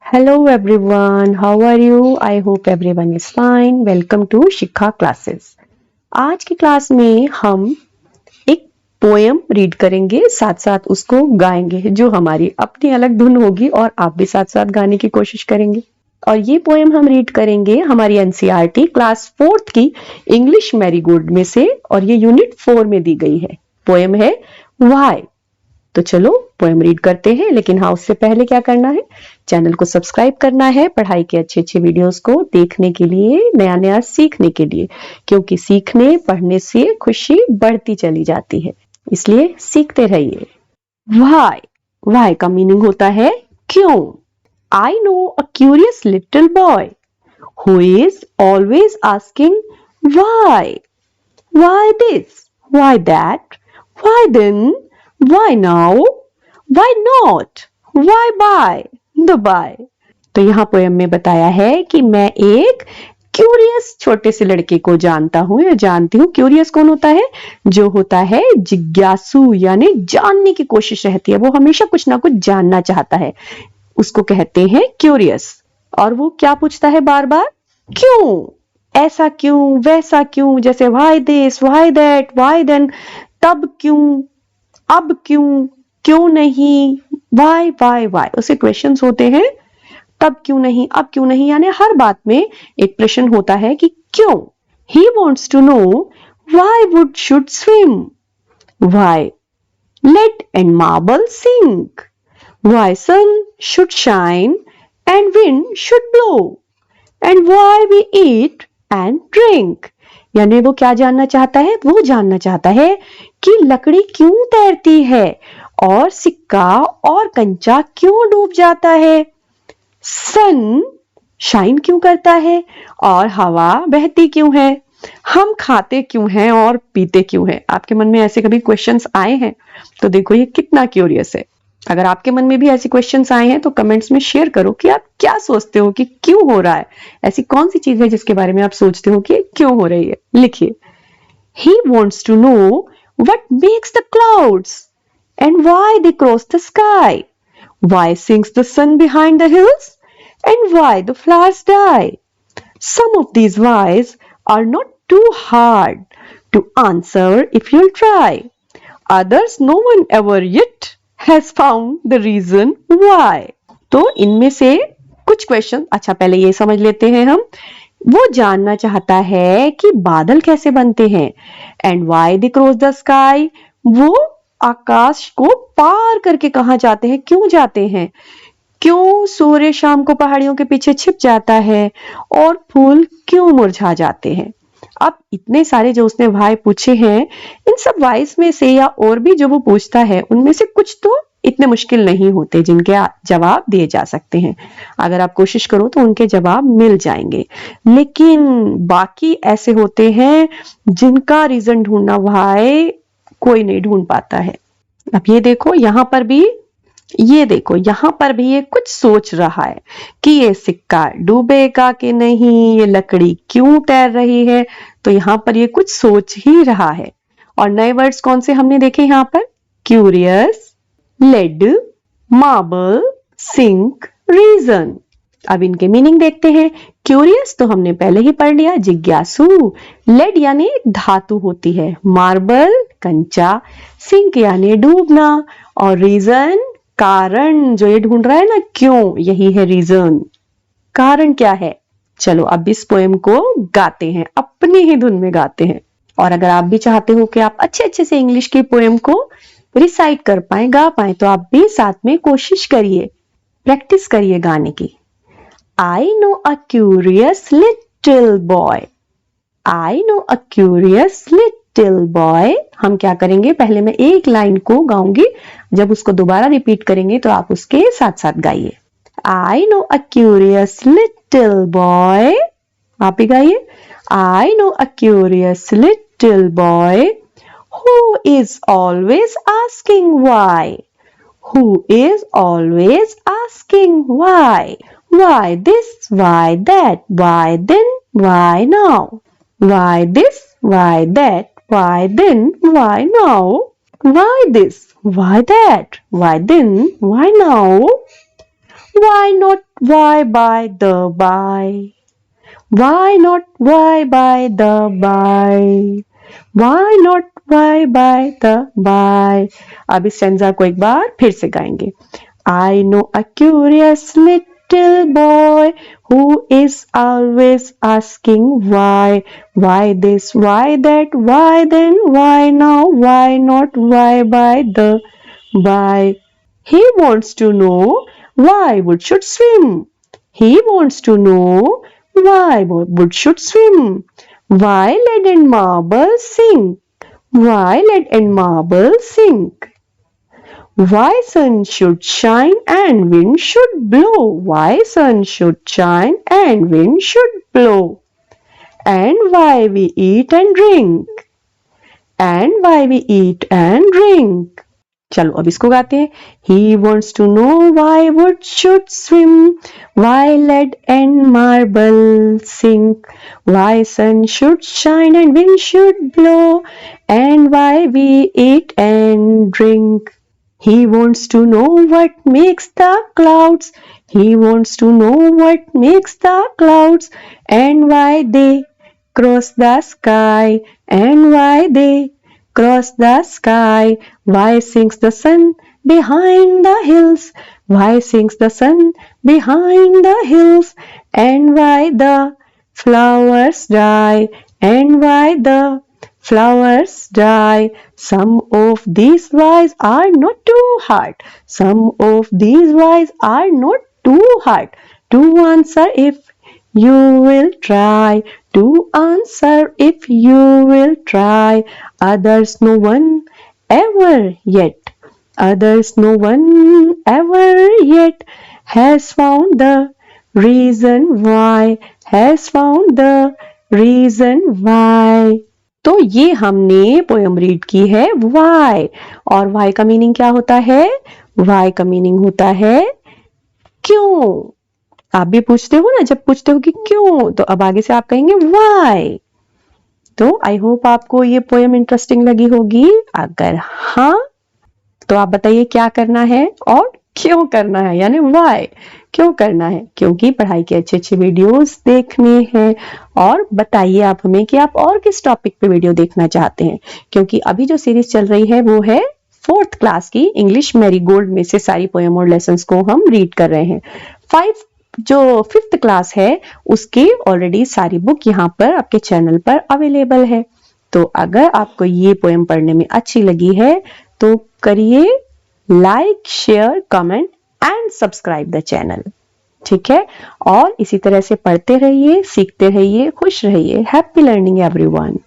Hello everyone, how are you? I hope everyone is fine. Welcome to Shikha classes. आज की class में हम एक पोएम रीड करेंगे, साथ साथ उसको गाएंगे, जो हमारी अपनी अलग धुन होगी और आप भी साथ साथ गाने की कोशिश करेंगे। और ये पोएम हम रीड करेंगे हमारी एनसीईआरटी क्लास 4th की इंग्लिश मैरीगोल्ड में से, और ये यूनिट 4 में दी गई है। पोएम है व्हाई। तो चलो पोएम रीड करते हैं, लेकिन हाँ उससे पहले क्या करना है, चैनल को सब्सक्राइब करना है पढ़ाई के अच्छे अच्छे वीडियोस को देखने के लिए, नया नया सीखने के लिए, क्योंकि सीखने पढ़ने से खुशी बढ़ती चली जाती है, इसलिए सीखते रहिए। व्हाई, व्हाई का मीनिंग होता है क्यों। I know a curious little boy who is always asking why, why this, why that, why then, why now, why not, why buy the buy। तो यहाँ पोएम में बताया है कि मैं एक क्यूरियस छोटे से लड़के को जानता हूं या जानती हूँ। क्यूरियस कौन होता है? जो होता है जिज्ञासु, यानी जानने की कोशिश रहती है, वो हमेशा कुछ ना कुछ जानना चाहता है, उसको कहते हैं क्यूरियस। और वो क्या पूछता है बार बार? क्यों, ऐसा क्यों, वैसा क्यों, जैसे why this, why that, why then, तब क्यों, अब क्यों, क्यों नहीं, वाई वाई वाई, उसे क्वेश्चंस होते हैं। तब क्यों नहीं, अब क्यों नहीं, यानी हर बात में एक प्रश्न होता है कि क्यों। He wants to know why wood should swim, why lead and marble sink, why sun should shine and wind should blow, and why we eat and drink. यानी वो क्या जानना चाहता है? वो जानना चाहता है कि लकड़ी क्यों तैरती है, और सिक्का और कंचा क्यों डूब जाता है, सन शाइन क्यों करता है, और हवा बहती क्यों है, हम खाते क्यों हैं और पीते क्यों हैं। आपके मन में ऐसे कभी क्वेश्चंस आए हैं? तो देखो ये कितना क्यूरियस है। अगर आपके मन में भी ऐसे क्वेश्चंस आए हैं तो कमेंट्स में शेयर करो कि आप क्या सोचते हो कि क्यों हो रहा है, ऐसी कौन सी चीज है जिसके बारे में आप सोचते हो कि क्यों हो रही है। लिखिए। He wants to know what makes the clouds and why they cross the sky, why sinks the sun behind the hills, and why the flowers die. Some of these whys are not too hard to answer if you'll try. Others no one ever yet has found the reason why. तो इनमें से कुछ question, अच्छा पहले ये समझ लेते हैं हम। वो जानना चाहता है कि बादल कैसे बनते हैं, and why they cross the sky, वो आकाश को पार करके कहां जाते हैं, क्यों जाते हैं, क्यों सूर्य शाम को पहाड़ियों के पीछे छिप जाता है, और फूल क्यों मुरझा जाते हैं। अब इतने सारे जो उसने वाई पूछे हैं, इन सब वाइस में से या और भी जो वो पूछता है, उनमें से कुछ तो इतने मुश्किल नहीं होते जिनके जवाब दिए जा सकते हैं। अगर आप कोशिश करो तो उनके जवाब मिल जाएंगे, लेकिन बाकी ऐसे होते हैं जिनका रीजन ढूंढना भाई कोई नहीं ढूंढ पाता है। अब ये देखो यहां पर भी, ये देखो यहां पर भी ये कुछ सोच रहा है कि ये सिक्का डूबेगा कि नहीं, ये लकड़ी क्यों तैर रही है। तो यहां पर ये कुछ सोच ही रहा है। और नए वर्ड्स कौन से हमने देखे यहां पर? Curious, lead, marble, sink, reason. अब इनके मीनिंग देखते हैं। क्यूरियस तो हमने पहले ही पढ़ लिया, जिज्ञासु। लेड यानी धातु होती है, मार्बल कंचा, सिंक यानी डूबना, और रीजन कारण, जो ये ढूंढ रहा है ना क्यों, यही है रीजन। कारण क्या है? चलो अब इस पोएम को गाते हैं, अपनी ही धुन में गाते हैं। और अगर आप भी चाहते हो कि आप अच्छे अच्छे से इंग्लिश की पोएम को रिसाइट कर पाए, गा पाए, तो आप भी साथ में कोशिश करिए, प्रैक्टिस करिए गाने की। I know a curious little boy, I know a curious little boy। हम क्या करेंगे, पहले मैं एक लाइन को गाऊंगी, जब उसको दोबारा रिपीट करेंगे तो आप उसके साथ साथ गाइए। I know a curious little boy, आप ही गाइए। I know a curious little boy who is always asking why, who is always asking why, why this, why that, why then, why now, why this, why that, why then, why now, why this, why that, why then, why now, Why not why by the by? Why not why by the by? Why not why by the by? अब इस stanza को एक बार फिर से गाएंगे. I know a curious little boy who is always asking why. Why this, why that, why then, why now, why not, why by the by. He wants to know why wood should swim. He wants to know why wood should swim. Why lead and marble sink? Why lead and marble sink? Why sun should shine and wind should blow? Why sun should shine and wind should blow? And why we eat and drink? And why we eat and drink? चलो अब इसको गाते हैं. He wants to know why wood should swim, why lead and marble sink, why sun should shine and wind should blow, and why we eat and drink. He wants to know what makes the clouds. He wants to know what makes the clouds, and why they cross the sky, and why they cross the sky. Why sinks the sun behind the hills? Why sinks the sun behind the hills? And why the flowers die? And why the flowers die? Some of these whys are not too hard. Some of these whys are not too hard to answer if you will try. To answer if you will try. Others no one ever yet. Others no one ever yet has found the reason why. Has found the reason why. तो ये हमने poem read की है why. और why का meaning क्या होता है? why का मीनिंग होता है क्यों. आप भी पूछते हो ना, जब पूछते हो कि क्यों, तो अब आगे से आप कहेंगे why. तो आई होप आपको ये पोयम इंटरेस्टिंग लगी होगी. अगर हाँ तो आप बताइए क्या करना है और क्यों करना है, यानी why क्यों करना है. क्योंकि पढ़ाई के अच्छे अच्छे वीडियोस देखने हैं. और बताइए आप हमें कि आप और किस टॉपिक पे वीडियो देखना चाहते हैं, क्योंकि अभी जो सीरीज चल रही है वो है 4th क्लास की इंग्लिश मैरीगोल्ड में से सारी पोयम और लेसन्स को हम रीड कर रहे हैं. 5th क्लास है उसकी ऑलरेडी सारी बुक यहाँ पर आपके चैनल पर अवेलेबल है. तो अगर आपको ये पोयम पढ़ने में अच्छी लगी है तो करिए like, share, comment and subscribe the channel. ठीक है, और इसी तरह से पढ़ते रहिए, सीखते रहिए, खुश रहिए. Happy learning everyone.